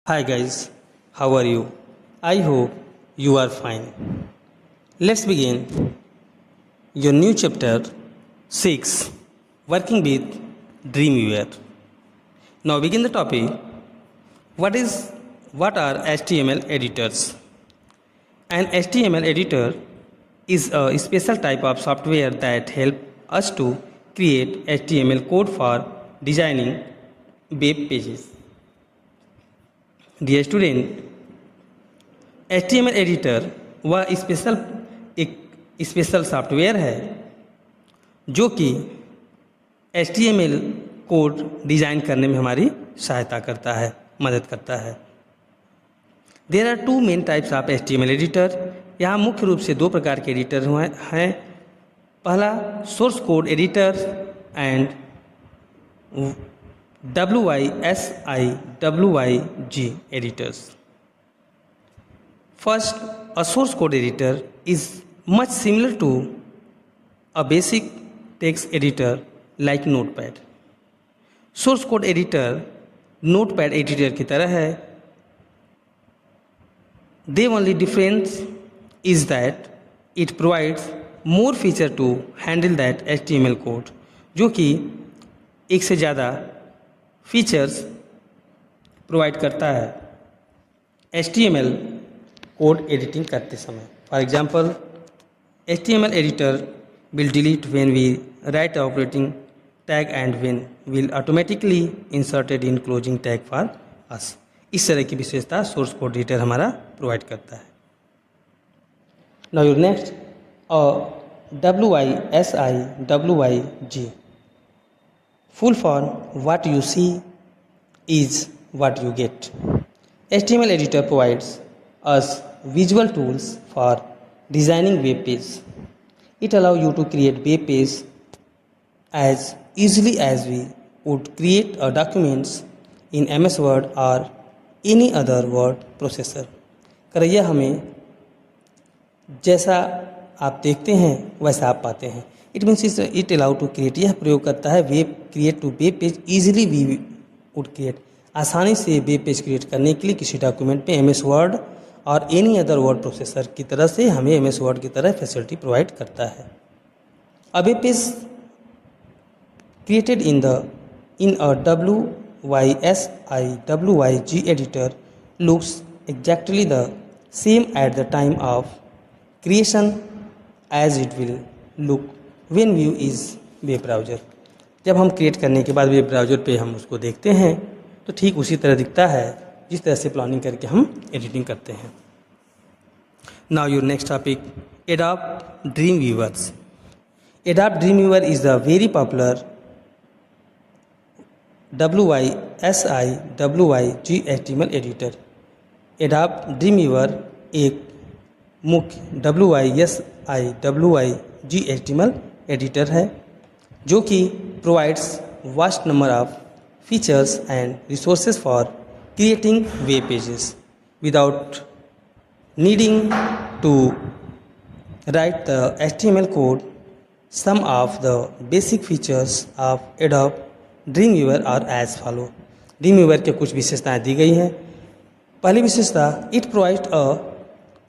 Hi guys, how are you? I hope you are fine. Let's begin your new chapter 6 Working with Dreamweaver. Now begin the topic. What are HTML editors? An HTML editor is a special type of software that help us to create HTML code for designing web pages. Dear student, HTML editor वह special software है जो कि HTML code design करने में हमारी सहायता करता है, मदद करता है। There are two main types of HTML editor. यहाँ मुख्य रूप से दो प्रकार के एडिटर हैं। पहला source code editor and WYSIWYG editors. First, a source code editor is much similar to a basic text editor like Notepad. Source code editor Notepad editor की तरह है। The only difference is that it provides more feature to handle that HTML code, जो कि एक से ज़्यादा features provide करता है HTML कोड एडिटिंग करते समय। For example, HTML editor will delete when we write operating tag and when will automatically inserted in closing tag for us. इस तरह की विशेषता सोर्स कोड एडिटर हमारा प्रोवाइड करता है। Now your next WYSIWYG full form what you see is what you get. HTML editor provides us visual tools for designing web pages. It allows you to create web pages as easily as we would create a documents in MS Word or any other word processor. करैया हमें जैसा आप देखते हैं वैसा आप पाते हैं। It means it allow to create, यह प्रयोग करता है create to web page easily we would create, आसानी से वेब पेज क्रिएट करने के लिए किसी डॉक्यूमेंट पे MS वर्ड और एनी अदर वर्ड प्रोसेसर की तरह से हमें MS वर्ड की तरह फैसिलिटी प्रोवाइड करता है। A web page created in a WYSIWYG editor looks exactly the same at the time of creation as it will look when view is web browser. जब हम क्रिएट करने के बाद web browser पे हम उसको देखते हैं तो ठीक उसी तरह दिखता है जिस तरह से प्लानिंग करके हम एडिटिंग करते हैं। Now your next topic, Adobe Dreamweavers. Adobe Dreamweaver is the very popular WYSIWYG HTML editor. Adobe Dreamweaver एक मुख्य WYSIWYG HTML एडिटर है जो कि provides vast number of features and resources for creating web pages without needing to write the HTML code. Some of the basic features of Adobe Dreamweaver are as follow. Dreamweaver के कुछ विशेषताएं दी गई हैं। पहली विशेषता, it provide a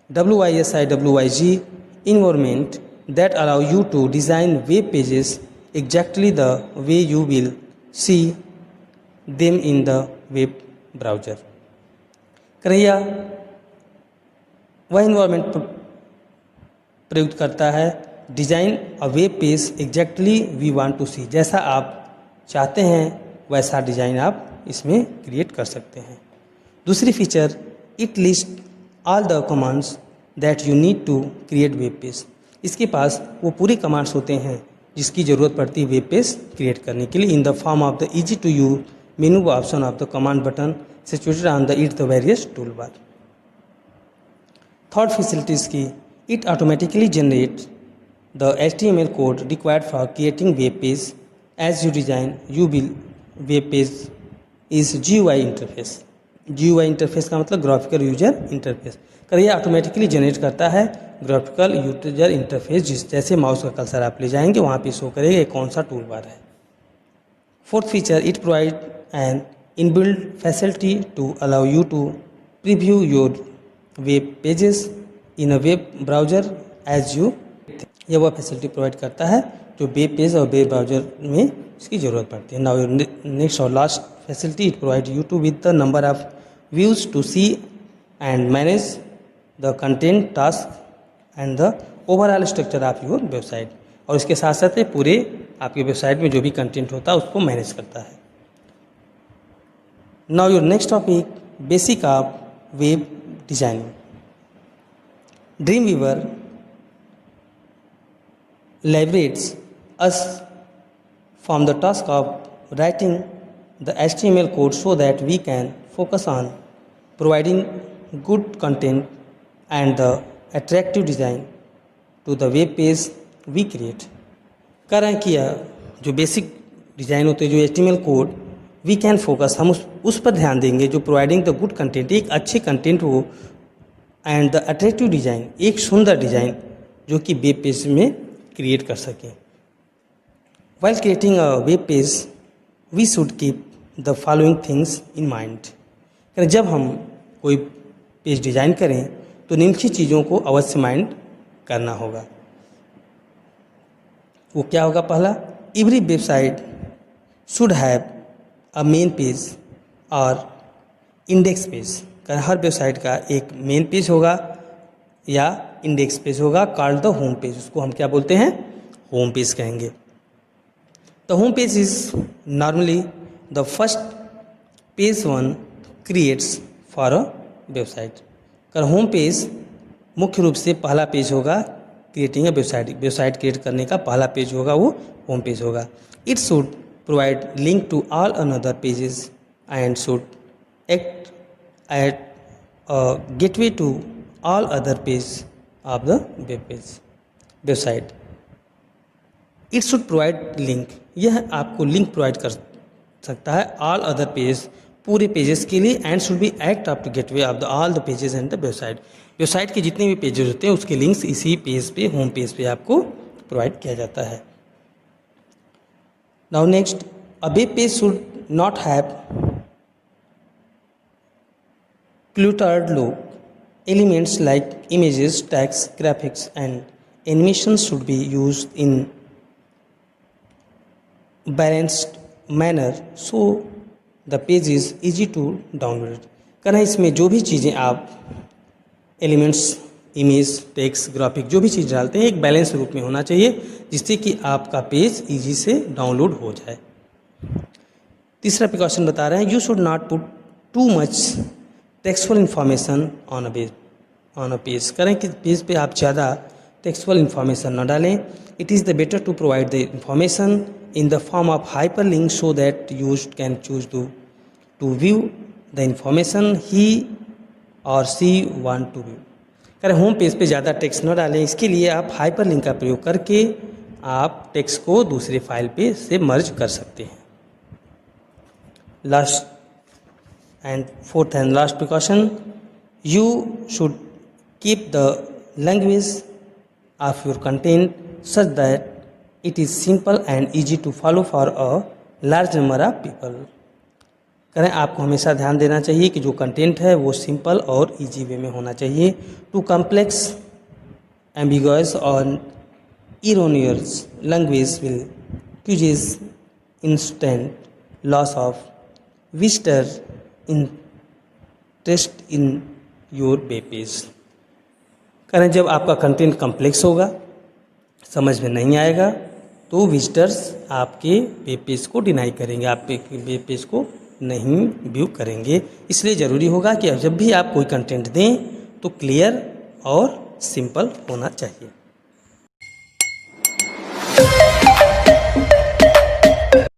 WYSIWYG environment that allow you to design web pages exactly the way you will see them in the web browser. करैया वह इन्वायरमेंट प्रयुक्त करता है design a web page exactly we want to see, जैसा आप चाहते हैं वैसा डिज़ाइन आप इसमें क्रिएट कर सकते हैं। दूसरी feature, it list all the commands that you need to create web page. इसके पास वो पूरे कमांड्स होते हैं जिसकी ज़रूरत पड़ती है वेब पेज क्रिएट करने के लिए in the form of the easy to use menu option of the command button situated on the various tool bar. Third facilities की, it automatically generate the HTML code required for creating web page as you design you will web page is GUI interface. GUI interface का मतलब graphical user interface. करैया automatically generate करता है graphical user interface, जैसे mouse का cursor आप ले जाएंगे वहाँ पे शो करेगा कौन सा टूल बार है। Fourth feature, it provide an inbuilt facility to allow you to preview your web pages in a web browser as you यह वह फैसिलिटी प्रोवाइड करता है जो वेब पेज और वेब ब्राउज़र में इसकी ज़रूरत पड़ती है। नाउ नेक्स्ट और last facility it provide you to with the number of views to see and manage the content task and the overall structure of your website. और इसके साथ साथ पूरे आपकी वेबसाइट में जो भी कंटेंट होता है उसको मैनेज करता है। Now your next topic basic of web designing. Dream weaver liberates us from the task of writing the HTML code so that we can focus on providing good content and the attractive design to the web page we create। कह रहे हैं कि जो basic design होते हैं जो HTML code we can focus, हम उस पर ध्यान देंगे जो प्रोवाइडिंग द गुड कंटेंट, एक अच्छे कंटेंट हो, एंड द अट्रैक्टिव डिज़ाइन, एक सुंदर डिज़ाइन जो कि वेब पेज में क्रिएट कर सकें। While creating a web page we should keep the following things in mind. जब हम कोई पेज डिज़ाइन करें तो निम्नलिखित चीज़ों को अवश्य माइंड करना होगा। वो क्या होगा? पहला, every website should have a main page और इंडेक्स पेज। हर वेबसाइट का एक मेन पेज होगा या इंडेक्स पेज होगा, कॉल्ड द होम पेज। उसको हम क्या बोलते हैं? होम पेज कहेंगे। The home page is normally the first page one creates for a website. Home page मुख्य रूप से पहला पेज होगा क्रिएटिंग अ वेबसाइट क्रिएट करने का पहला पेज होगा, वो होम पेज होगा। It should provide link to all another pages and should act at gateway to all other page of the website। It should provide link, यह आपको link provide कर सकता है all other pages, पूरे pages के लिए, and should be act of the gateway of the all the pages and the website. Website के जितने भी पेजेस होते हैं उसके लिंक्स इसी पेज पे, होम पेज पे आपको प्रोवाइड किया जाता है। Now next, a web page should not have cluttered look। Elements like images, text, graphics and animations should be used in balanced manner so the page is easy to download। करना इसमें जो भी चीज़ें आप elements, image, text, graphic जो भी चीज़ डालते हैं एक बैलेंस रूप में होना चाहिए जिससे कि आपका पेज इजी से डाउनलोड हो जाए। तीसरा प्रिकॉशन बता रहे हैं, you should not put too much textual information on a page. करें कि पेज पे आप ज़्यादा टेक्सुअल इन्फॉर्मेशन न डालें। It is the better to provide the information in the form of hyper link so that use can choose to view the information he और she want to view. करें home page पे ज़्यादा text न डालें, इसके लिए आप hyper link का प्रयोग करके आप टेक्स्ट को दूसरे फाइल पे से मर्ज कर सकते हैं। Last and fourth and last precaution, you should keep the language of your content such that it is simple and easy to follow for a large number of people। करें आपको हमेशा ध्यान देना चाहिए कि जो कंटेंट है वो सिंपल और इजी वे में होना चाहिए। टू कॉम्प्लेक्स, एम्बिगुअस और erroneous language will causes instant loss of visitor interest in your web page. करें जब आपका कंटेंट कॉम्प्लेक्स होगा, समझ में नहीं आएगा, तो विजिटर्स आपके वेब पेज को डिनाई करेंगे, आपके वेब पेज को नहीं व्यू करेंगे। इसलिए ज़रूरी होगा कि जब भी आप कोई कंटेंट दें तो क्लियर और सिंपल होना चाहिए।